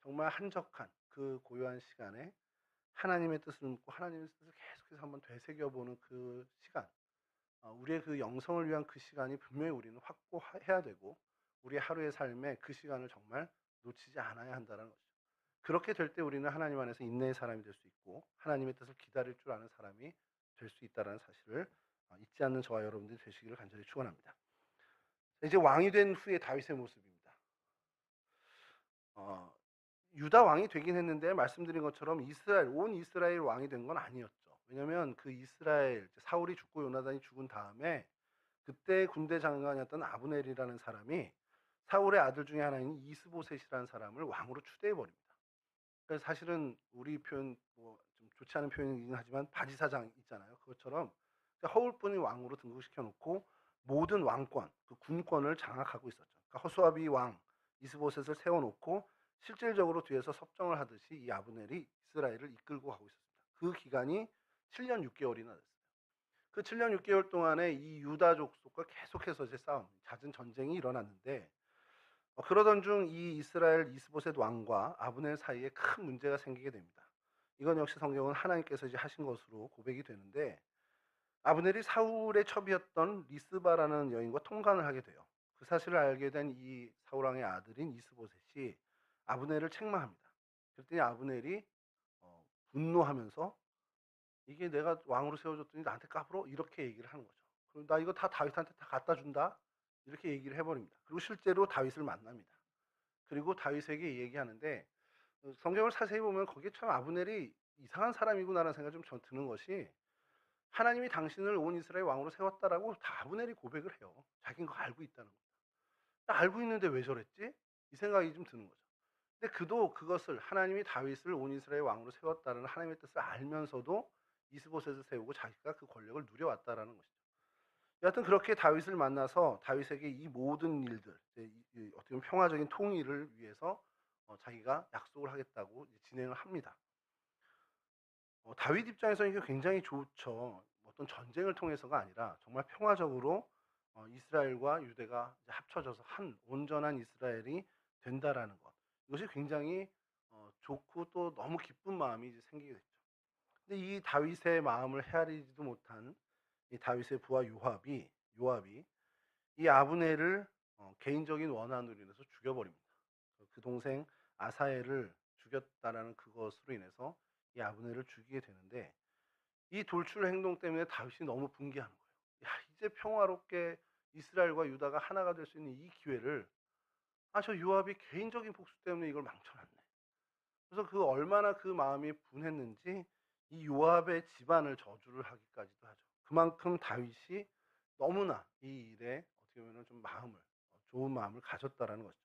정말 한적한 그 고요한 시간에 하나님의 뜻을 묻고 하나님의 뜻을 계속해서 한번 되새겨보는 그 시간, 우리의 그 영성을 위한 그 시간이 분명히 우리는 확보해야 되고 우리의 하루의 삶에 그 시간을 정말 놓치지 않아야 한다는 것이죠. 그렇게 될 때 우리는 하나님 안에서 인내의 사람이 될 수 있고 하나님의 뜻을 기다릴 줄 아는 사람이 될 수 있다는 사실을 잊지 않는 저와 여러분들이 되시기를 간절히 축원합니다. 이제 왕이 된 후에 다윗의 모습입니다. 어, 유다 왕이 되긴 했는데 말씀드린 것처럼 온 이스라엘 왕이 된 건 아니었죠. 왜냐하면 그 이스라엘 사울이 죽고 요나단이 죽은 다음에 그때 군대 장관이었던 아브넬이라는 사람이 사울의 아들 중에 하나인 이스보셋이라는 사람을 왕으로 추대해 버립니다. 그래서 사실은 우리 표현 뭐 좀 좋지 않은 표현이긴 하지만 바지사장 있잖아요. 그것처럼 허울뿐이 왕으로 등극시켜 놓고 모든 왕권, 그 군권을 장악하고 있었죠. 그러니까 허수아비 왕 이스보셋을 세워 놓고 실질적으로 뒤에서 섭정을 하듯이 이 아브넬이 이스라엘을 이끌고 가고 있었습니다. 그 기간이 7년 6개월이나 됐어요. 그 7년 6개월 동안에 이 유다 족속과 계속해서 이제 싸움, 잦은 전쟁이 일어났는데 그러던 중 이 이스라엘 이스보셋 왕과 아브넬 사이에 큰 문제가 생기게 됩니다. 이건 역시 성경은 하나님께서 이제 하신 것으로 고백이 되는데, 아브넬이 사울의 첩이었던 리스바라는 여인과 통간을 하게 돼요. 그 사실을 알게 된 이 사울 왕의 아들인 이스보셋이 아브넬을 책망합니다. 그랬더니 아브넬이 분노하면서 이게 내가 왕으로 세워줬더니 나한테 까불어? 이렇게 얘기를 하는 거죠. 그럼 나 이거 다 다윗한테 다 갖다 준다? 이렇게 얘기를 해버립니다. 그리고 실제로 다윗을 만납니다. 그리고 다윗에게 얘기하는데, 성경을 자세히 보면 거기에 참 아브넬이 이상한 사람이구나라는 생각이 좀 드는 것이, 하나님이 당신을 온 이스라엘 왕으로 세웠다라고 다 아브넬이 고백을 해요. 자기는 그거 알고 있다는 거. 알고 있는데 왜 저랬지? 이 생각이 좀 드는 거죠. 근데 그도 그것을, 하나님이 다윗을 온 이스라엘 왕으로 세웠다는 하나님의 뜻을 알면서도 이스보셋을 세우고 자기가 그 권력을 누려왔다라는 것이죠. 여하튼 그렇게 다윗을 만나서 다윗에게 이 모든 일들, 어떻게 보면 평화적인 통일을 위해서 자기가 약속을 하겠다고 진행을 합니다. 다윗 입장에서는 이게 굉장히 좋죠. 어떤 전쟁을 통해서가 아니라 정말 평화적으로 이스라엘과 유대가 이제 합쳐져서 한 온전한 이스라엘이 된다라는 것. 이것이 굉장히 좋고 또 너무 기쁜 마음이 이제 생기게 됐죠. 근데 이 다윗의 마음을 헤아리지도 못한 이 다윗의 부하 요압이 이 아브넬을 개인적인 원한으로 인해서 죽여버립니다. 그 동생 아사엘을 죽였다라는 그것으로 인해서 이 아브넬을 죽이게 되는데, 이 돌출 행동 때문에 다윗이 너무 분개하는 거예요. 야, 이제 평화롭게 이스라엘과 유다가 하나가 될 수 있는 이 기회를, 저 요압이 개인적인 복수 때문에 이걸 망쳐놨네. 그래서 그 얼마나 그 마음이 분했는지 이 요압의 집안을 저주를 하기까지도 하죠. 그만큼 다윗이 너무나 이 일에 어떻게 보면 좀 좋은 마음을 가졌다라는 거죠.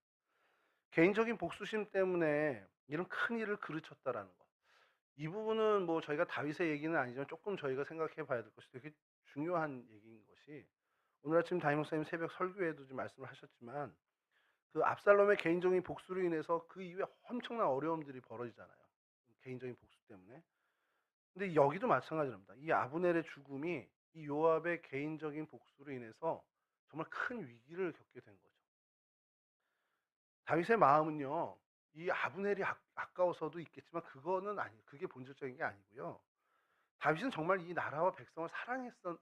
개인적인 복수심 때문에 이런 큰 일을 그르쳤다라는 것. 이 부분은 뭐 저희가 다윗의 얘기는 아니지만 조금 저희가 생각해 봐야 될 것이 되게 중요한 얘기인 것이, 오늘 아침 담임 목사님 새벽 설교에도 좀 말씀을 하셨지만, 그 압살롬의 개인적인 복수로 인해서 그 이후에 엄청난 어려움들이 벌어지잖아요. 개인적인 복수 때문에. 근데 여기도 마찬가지랍니다. 이 아브넬의 죽음이 이 요압의 개인적인 복수로 인해서 정말 큰 위기를 겪게 된 거죠. 다윗의 마음은요, 이 아브넬이 아까워서도 있겠지만 그거는 그게 본질적인 게 아니고요. 다윗은 정말 이 나라와 백성을 사랑했던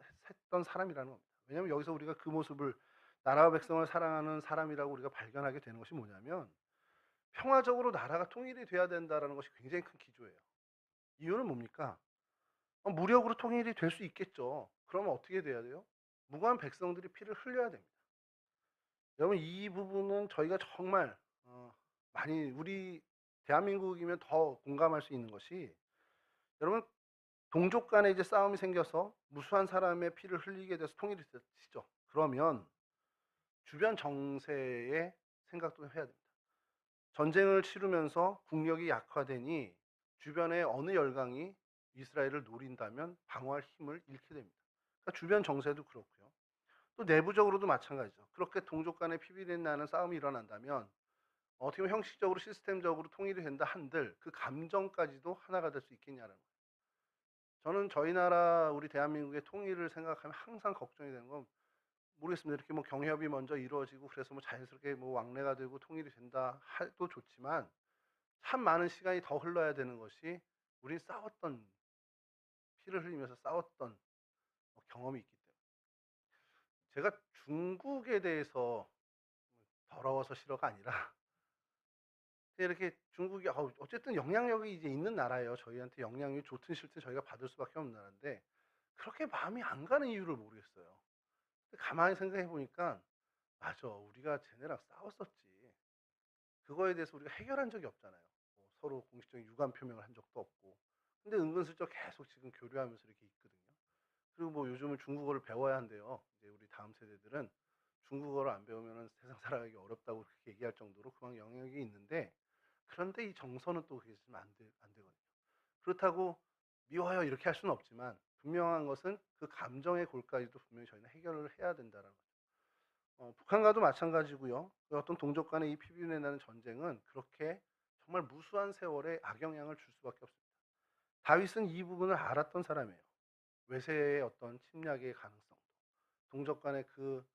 사람이라는 겁니다. 왜냐하면 여기서 우리가 그 모습을, 나라와 백성을 사랑하는 사람이라고 우리가 발견하게 되는 것이 뭐냐면, 평화적으로 나라가 통일이 돼야 된다는 것이 굉장히 큰 기조예요. 이유는 뭡니까? 무력으로 통일이 될 수 있겠죠. 그러면 어떻게 돼야 돼요? 무고한 백성들이 피를 흘려야 됩니다. 여러분, 이 부분은 저희가 정말 많이, 우리 대한민국이면 더 공감할 수 있는 것이, 여러분, 동족 간에 이제 싸움이 생겨서 무수한 사람의 피를 흘리게 돼서 통일이 되시죠. 그러면 주변 정세의 생각도 해야 됩니다. 전쟁을 치르면서 국력이 약화되니 주변의 어느 열강이 이스라엘을 노린다면 방어할 힘을 잃게 됩니다. 그러니까 주변 정세도 그렇고요. 또 내부적으로도 마찬가지죠. 그렇게 동족 간의 피비린 나는 싸움이 일어난다면 어떻게 보면 형식적으로 시스템적으로 통일이 된다 한들 그 감정까지도 하나가 될 수 있겠냐는 거예요. 저는 저희 나라, 우리 대한민국의 통일을 생각하면 항상 걱정이 되는 건, 모르겠습니다. 이렇게 뭐 경협이 먼저 이루어지고 그래서 뭐 자연스럽게 뭐 왕래가 되고 통일이 된다 해도 좋지만, 참 많은 시간이 더 흘러야 되는 것이, 우린 피를 흘리면서 싸웠던 경험이 있기 때문에. 제가 중국에 대해서 더러워서 싫어가 아니라, 이렇게 중국이 어쨌든 영향력이 이제 있는 나라예요. 저희한테 영향력이 좋든 싫든 저희가 받을 수밖에 없는 나라인데, 그렇게 마음이 안 가는 이유를 모르겠어요. 근데 가만히 생각해 보니까, 맞아, 우리가 쟤네랑 싸웠었지. 그거에 대해서 우리가 해결한 적이 없잖아요. 뭐 서로 공식적인 유감 표명을 한 적도 없고. 근데 은근슬쩍 계속 지금 교류하면서 이렇게 있거든요. 그리고 뭐 요즘은 중국어를 배워야 한대요. 이제 우리 다음 세대들은 중국어를 안 배우면 세상 살아가기 어렵다고 그렇게 얘기할 정도로 그만 영향력이 있는데, 그런데 이 정서는 또 그게 좀 안 되거든요. 그렇다고 미워요 이렇게 할 수는 없지만, 분명한 것은 그 감정의 골까지도 분명히 저희는 해결을 해야 된다는 거죠. 북한과도 마찬가지고요. 그 어떤 동족 간의 이 피비린내 나는 전쟁은 그렇게 정말 무수한 세월에 악영향을 줄 수밖에 없습니다. 다윗은 이 부분을 알았던 사람이에요. 외세의 어떤 침략의 가능성도, 동족 간의 그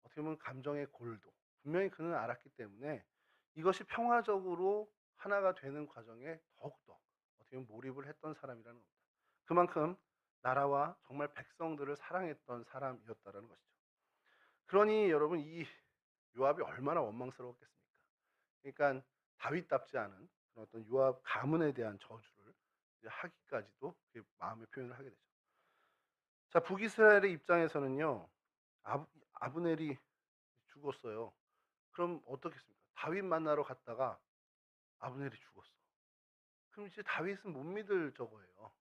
어떻게 보면 감정의 골도 분명히 그는 알았기 때문에, 이것이 평화적으로 하나가 되는 과정에 더욱더 어떻게 보면 몰입을 했던 사람이라는 겁니다. 그만큼 나라와 정말 백성들을 사랑했던 사람이었다라는 것이죠. 그러니 여러분 이 요압이 얼마나 원망스러웠겠습니까? 그러니까 다윗답지 않은 그런 어떤 요압 가문에 대한 저주를 이제 하기까지도 그렇게 마음의 표현을 하게 되죠. 자, 북이스라엘의 입장에서는요. 아브넬이 죽었어요. 그럼 어떻겠습니까? 다윗 만나러 갔다가 아브넬이 죽었어. 그럼 이제 다윗은 못 믿을 저거예요.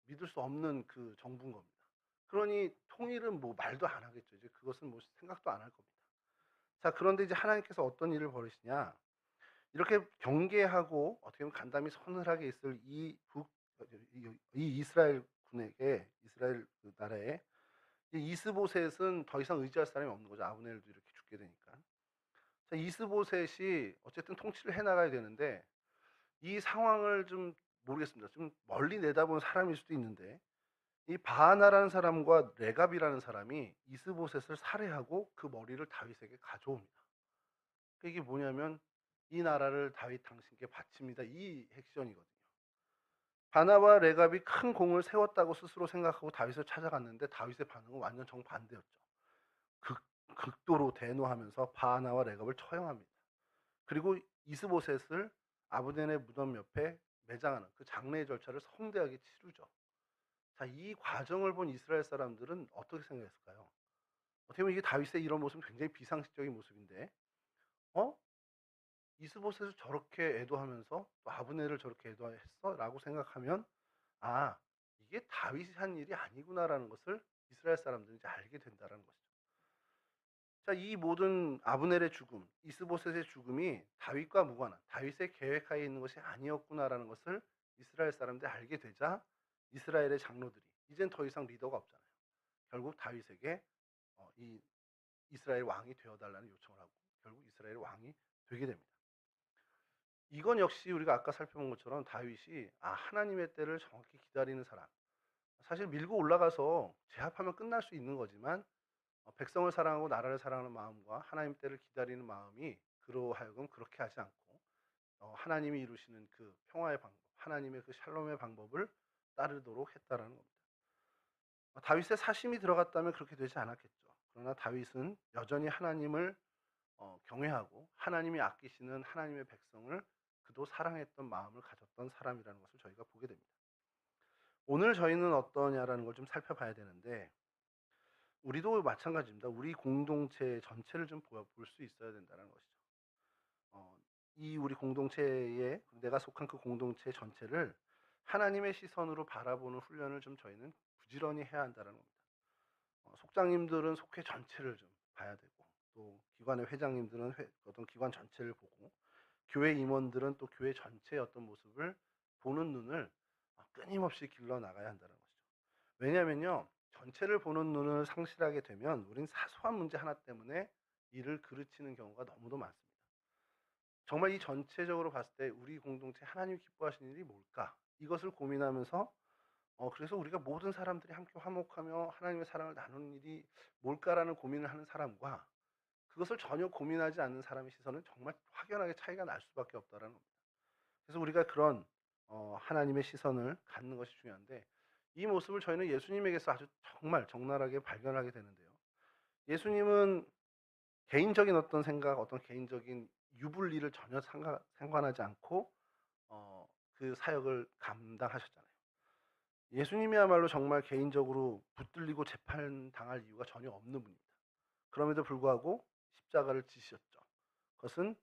믿을 수 없는 그 정부인 겁니다. 그러니 통일은 뭐 말도 안 하겠죠. 이제 그것은 뭐 생각도 안 할 겁니다. 자, 그런데 이제 하나님께서 어떤 일을 벌이시냐? 이렇게 경계하고 어떻게 보면 간담이 서늘하게 있을 이 이스라엘 군에게 이스라엘 그 나라에 이 이스보셋은 더 이상 의지할 사람이 없는 거죠. 아브넬도 이렇게 죽게 되니까. 자, 이스보셋이 어쨌든 통치를 해 나가야 되는데 이 상황을 좀 모르겠습니다. 좀 멀리 내다본 사람일 수도 있는데 이 바하나라는 사람과 레갑이라는 사람이 이스보셋을 살해하고 그 머리를 다윗에게 가져옵니다. 이게 뭐냐면 이 나라를 다윗 당신께 바칩니다. 이 액션이거든요. 바나와 레갑이 큰 공을 세웠다고 스스로 생각하고 다윗을 찾아갔는데 다윗의 반응은 완전 정반대였죠. 극, 극도로 대노하면서 바나와 레갑을 처형합니다. 그리고 이스보셋을 아브넬의 무덤 옆에 매장하는 그 장례 절차를 성대하게 치르죠. 자, 이 과정을 본 이스라엘 사람들은 어떻게 생각했을까요? 어떻게 보면 이게 다윗의 이런 모습은 굉장히 비상식적인 모습인데, 어? 이스보셋을 저렇게 애도하면서 또 아브넬을 저렇게 애도했어? 라고 생각하면, 아, 이게 다윗이 한 일이 아니구나라는 것을 이스라엘 사람들은 이제 알게 된다는 것이죠. 자, 이 모든 아브넬의 죽음, 이스보셋의 죽음이 다윗과 무관한 다윗의 계획하에 있는 것이 아니었구나라는 것을 이스라엘 사람들이 알게 되자 이스라엘의 장로들이 이젠 더 이상 리더가 없잖아요. 결국 다윗에게 이 이스라엘 왕이 되어달라는 요청을 하고 결국 이스라엘 왕이 되게 됩니다. 이건 역시 우리가 아까 살펴본 것처럼 다윗이 하나님의 때를 정확히 기다리는 사람. 사실 밀고 올라가서 제압하면 끝날 수 있는 거지만 백성을 사랑하고 나라를 사랑하는 마음과 하나님 때를 기다리는 마음이 그로 하여금 그렇게 하지 않고 하나님이 이루시는 그 평화의 방법, 하나님의 그 샬롬의 방법을 따르도록 했다라는 겁니다. 다윗의 사심이 들어갔다면 그렇게 되지 않았겠죠. 그러나 다윗은 여전히 하나님을 경외하고 하나님이 아끼시는 하나님의 백성을 그도 사랑했던 마음을 가졌던 사람이라는 것을 저희가 보게 됩니다. 오늘 저희는 어떠냐라는 걸 좀 살펴봐야 되는데 우리도 마찬가지입니다. 우리 공동체 전체를 좀 볼 수 있어야 된다는 것이죠. 이 우리 공동체에 내가 속한 그 공동체 전체를 하나님의 시선으로 바라보는 훈련을 좀 저희는 부지런히 해야 한다는 겁니다. 속장님들은 속회 전체를 좀 봐야 되고 또 기관의 회장님들은 어떤 기관 전체를 보고 교회 임원들은 또 교회 전체의 어떤 모습을 보는 눈을 끊임없이 길러 나가야 한다는 것이죠. 왜냐면요. 전체를 보는 눈을 상실하게 되면 우린 사소한 문제 하나 때문에 일을 그르치는 경우가 너무도 많습니다. 정말 이 전체적으로 봤을 때 우리 공동체 하나님 기뻐하시는 일이 뭘까? 이것을 고민하면서 그래서 우리가 모든 사람들이 함께 화목하며 하나님의 사랑을 나누는 일이 뭘까라는 고민을 하는 사람과 그것을 전혀 고민하지 않는 사람의 시선은 정말 확연하게 차이가 날 수밖에 없다라는 겁니다. 그래서 우리가 그런 하나님의 시선을 갖는 것이 중요한데 이 모습을 저희는 예수님에게서 아주 정말 적나라하게 발견하게 되는데요. 예수님은 개인적인 어떤 생각, 어떤 개인적인 유불리를 전혀 상관하지 않고 그 사역을 감당하셨잖아요. 예수님이야말로 정말 개인적으로 붙들리고 재판당할 이유가 전혀 없는 분입니다. 그럼에도 불구하고 십자가를 지셨죠. 그것은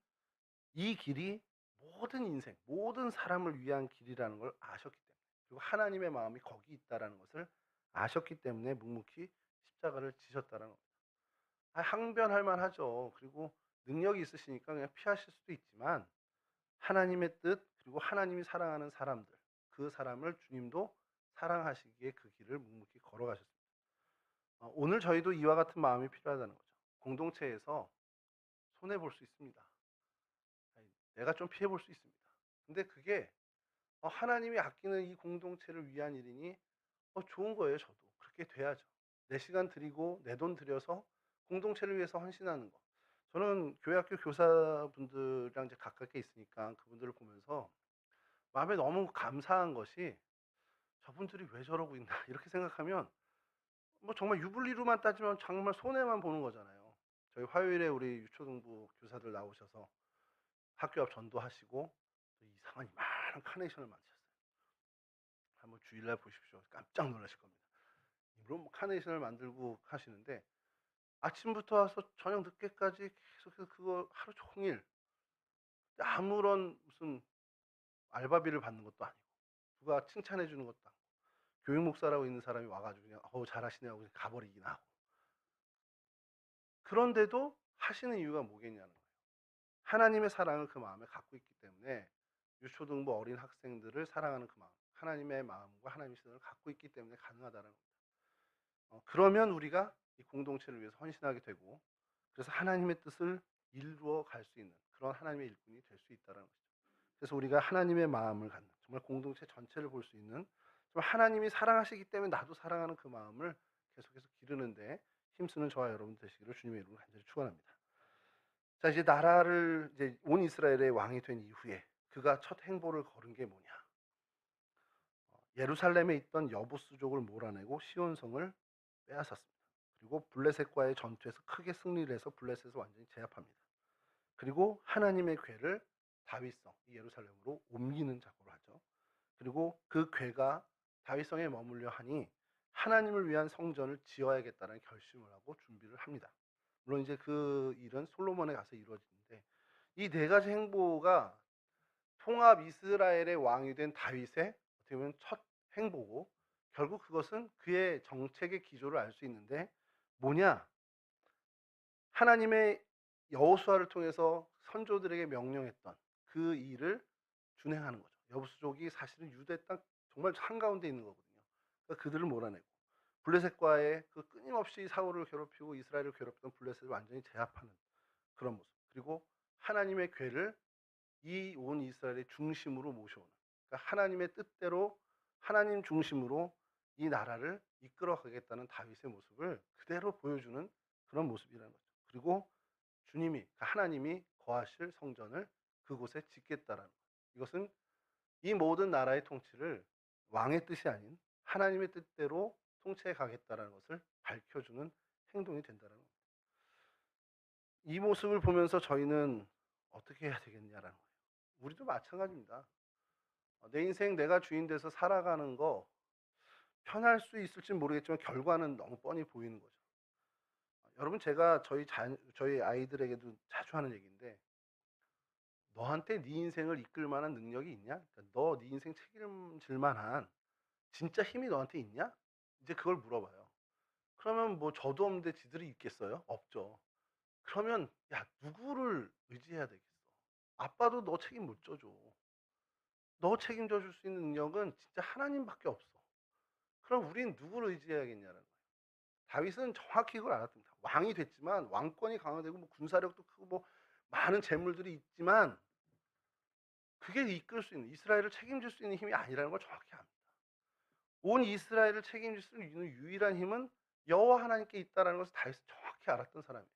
이 길이 모든 인생, 모든 사람을 위한 길이라는 걸 아셨기 때문에 그리고 하나님의 마음이 거기 있다는 것을 아셨기 때문에 묵묵히 십자가를 지셨다는 겁니다. 항변할 만하죠. 그리고 능력이 있으시니까 그냥 피하실 수도 있지만 하나님의 뜻 그리고 하나님이 사랑하는 사람들 그 사람을 주님도 사랑하시기에 그 길을 묵묵히 걸어가셨습니다. 오늘 저희도 이와 같은 마음이 필요하다는 거죠. 공동체에서 손해 볼 수 있습니다. 내가 좀 피해 볼 수 있습니다. 근데 그게 하나님이 아끼는 이 공동체를 위한 일이니 좋은 거예요. 저도 그렇게 돼야죠. 내 시간 드리고 내 돈 들여서 공동체를 위해서 헌신하는 거. 저는 교회 학교 교사분들이랑 이제 가깝게 있으니까 그분들을 보면서 마음에 너무 감사한 것이 '저분들이 왜 저러고 있나.' 이렇게 생각하면 뭐 정말 유불리로만 따지면 정말 손해만 보는 거잖아요. 저희 화요일에 우리 유초등부 교사들 나오셔서 학교 앞 전도하시고 또 이상한 이만한 카네이션을 만드셨어요. 한번 주일날 보십시오. 깜짝 놀라실 겁니다. 물론 뭐 카네이션을 만들고 하시는데 아침부터 와서 저녁 늦게까지 계속해서 그거 하루 종일 아무런 무슨 알바비를 받는 것도 아니고 누가 칭찬해 주는 것도 아니고 교육 목사라고 있는 사람이 와 가지고 그냥 "어우 잘하시네." 하고 그냥 가 버리긴 하고. 그런데도 하시는 이유가 뭐겠냐는 거예요. 하나님의 사랑을 그 마음에 갖고 있기 때문에 유초등부 어린 학생들을 사랑하는 그 마음, 하나님의 마음과 하나님의 시선을 갖고 있기 때문에 가능하다는 겁니다. 그러면 우리가 이 공동체를 위해서 헌신하게 되고 그래서 하나님의 뜻을 이루어 갈 수 있는 그런 하나님의 일꾼이 될 수 있다는 것이죠. 그래서 우리가 하나님의 마음을 갖는 정말 공동체 전체를 볼 수 있는 정말 하나님이 사랑하시기 때문에 나도 사랑하는 그 마음을 계속해서 기르는데 힘쓰는 저와 여러분 되시기를 주님의 이름으로 간절히 축원합니다. 자, 이제 나라를 이제 온 이스라엘의 왕이 된 이후에 그가 첫 행보를 걸은 게 뭐냐? 예루살렘에 있던 여부수족을 몰아내고 시온성을 빼앗았습니다. 그리고 블레셋과의 전투에서 크게 승리를 해서 블레셋을 완전히 제압합니다. 그리고 하나님의 궤를 다윗성 이 예루살렘으로 옮기는 작업을 하죠. 그리고 그 궤가 다윗성에 머물려 하니 하나님을 위한 성전을 지어야겠다는 결심을 하고 준비를 합니다. 물론 이제 그 일은 솔로몬에 가서 이루어지는데 이 네 가지 행보가 통합 이스라엘의 왕이 된 다윗의 어떻게 보면 첫 행보고 결국 그것은 그의 정책의 기조를 알 수 있는데 뭐냐? 하나님의 여호수아를 통해서 선조들에게 명령했던 그 일을 준행하는 거죠. 여부수족이 사실은 유대 땅 정말 한가운데 있는 거거든요. 그러니까 그들을 몰아내고 블레셋과의 그 끊임없이 사울을 괴롭히고 이스라엘을 괴롭히던 블레셋을 완전히 제압하는 그런 모습. 그리고 하나님의 궤를 이 온 이스라엘의 중심으로 모셔오는 그러니까 하나님의 뜻대로 하나님 중심으로 이 나라를 이끌어 가겠다는 다윗의 모습을 그대로 보여주는 그런 모습이라는 거죠. 그리고 주님이 그러니까 하나님이 거하실 성전을 그곳에 짓겠다라는 것. 이것은 이 모든 나라의 통치를 왕의 뜻이 아닌 하나님의 뜻대로 통치해 가겠다라는 것을 밝혀주는 행동이 된다는 겁니다. 이 모습을 보면서 저희는 어떻게 해야 되겠냐라는 거예요. 우리도 마찬가지입니다. 내 인생 내가 주인 돼서 살아가는 거 편할 수 있을지는 모르겠지만 결과는 너무 뻔히 보이는 거죠. 여러분 제가 저희 아이들에게도 자주 하는 얘기인데 "너한테 네 인생을 이끌 만한 능력이 있냐? 그러니까 너 네 인생 책임질 만한 진짜 힘이 너한테 있냐?" 이제 그걸 물어봐요. 그러면 뭐 저도 없는데 지들이 있겠어요? 없죠. 그러면 야 누구를 의지해야 되겠어? 아빠도 너 책임 못 져줘. 너 책임져 줄 수 있는 능력은 진짜 하나님밖에 없어. 그럼 우린 누구를 의지해야겠냐는 거예요. 다윗은 정확히 그걸 알았답니다. 왕이 됐지만 왕권이 강화되고 뭐 군사력도 크고 뭐 많은 재물들이 있지만 그게 이끌 수 있는 이스라엘을 책임질 수 있는 힘이 아니라는 걸 정확히 압니다. 온 이스라엘을 책임질 수 있는 유일한 힘은 여호와 하나님께 있다라는 것을 다윗은 정확히 알았던 사람이에요.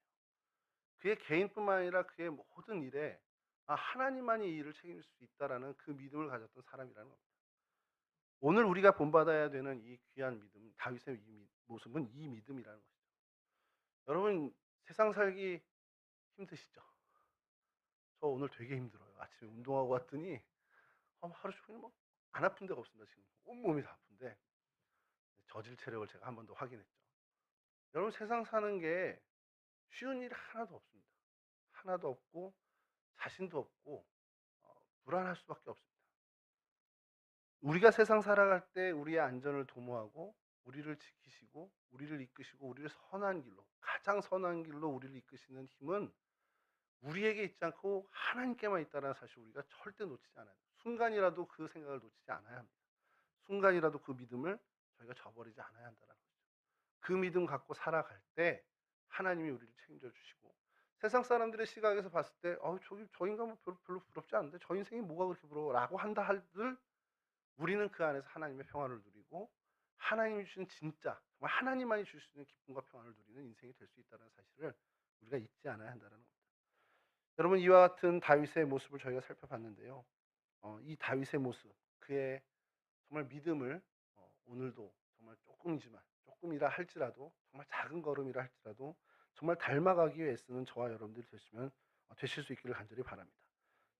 그의 개인뿐만 아니라 그의 모든 일에 하나님만이 이 일을 책임질 수 있다라는 그 믿음을 가졌던 사람이라는 겁니다. 오늘 우리가 본받아야 되는 이 귀한 믿음, 다윗의 이 모습은 이 믿음이라는 것이죠. 여러분 세상 살기 힘드시죠? 저 오늘 되게 힘들어요. 아침에 운동하고 왔더니 하루 종일 뭐 안 아픈 데가 없습니다. 지금 온몸이 다 아픈데 저질 체력을 제가 한 번 더 확인했죠. 여러분 세상 사는 게 쉬운 일이 하나도 없습니다. 하나도 없고 자신도 없고 불안할 수밖에 없습니다. 우리가 세상 살아갈 때 우리의 안전을 도모하고 우리를 지키시고 우리를 이끄시고 우리를 선한 길로 가장 선한 길로 우리를 이끄시는 힘은 우리에게 있지 않고 하나님께만 있다는 사실 우리가 절대 놓치지 않아야 돼요. 순간이라도 그 생각을 놓치지 않아야 합니다. 순간이라도 그 믿음을 저희가 저버리지 않아야 한다는 거죠. 그 믿음 갖고 살아갈 때 하나님이 우리를 책임져 주시고 세상 사람들의 시각에서 봤을 때 저기 저 인간 뭐 별로 부럽지 않은데 저 인생이 뭐가 그렇게 부러워라고 한다 할들 우리는 그 안에서 하나님의 평안을 누리고 하나님이 주신 진짜 정말 하나님만이 줄 수 있는 기쁨과 평안을 누리는 인생이 될 수 있다는 사실을 우리가 잊지 않아야 한다는 겁니다. 여러분 이와 같은 다윗의 모습을 저희가 살펴봤는데요. 이 다윗의 모습, 그의 정말 믿음을 오늘도 정말 조금이라 할지라도, 정말 작은 걸음이라 할지라도 정말 닮아가기 위해 애쓰는 저와 여러분들이 되실 수 있기를 간절히 바랍니다.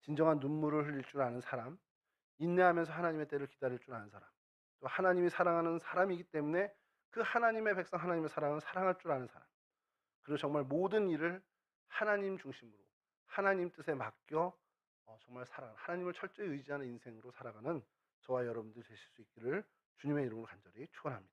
진정한 눈물을 흘릴 줄 아는 사람, 인내하면서 하나님의 때를 기다릴 줄 아는 사람, 또 하나님이 사랑하는 사람이기 때문에 그 하나님의 백성, 하나님의 사랑을 사랑할 줄 아는 사람, 그리고 정말 모든 일을 하나님 중심으로 하나님 뜻에 맡겨 정말 살아가는, 하나님을 철저히 의지하는 인생으로 살아가는 저와 여러분들 되실 수 있기를 주님의 이름으로 간절히 축원합니다.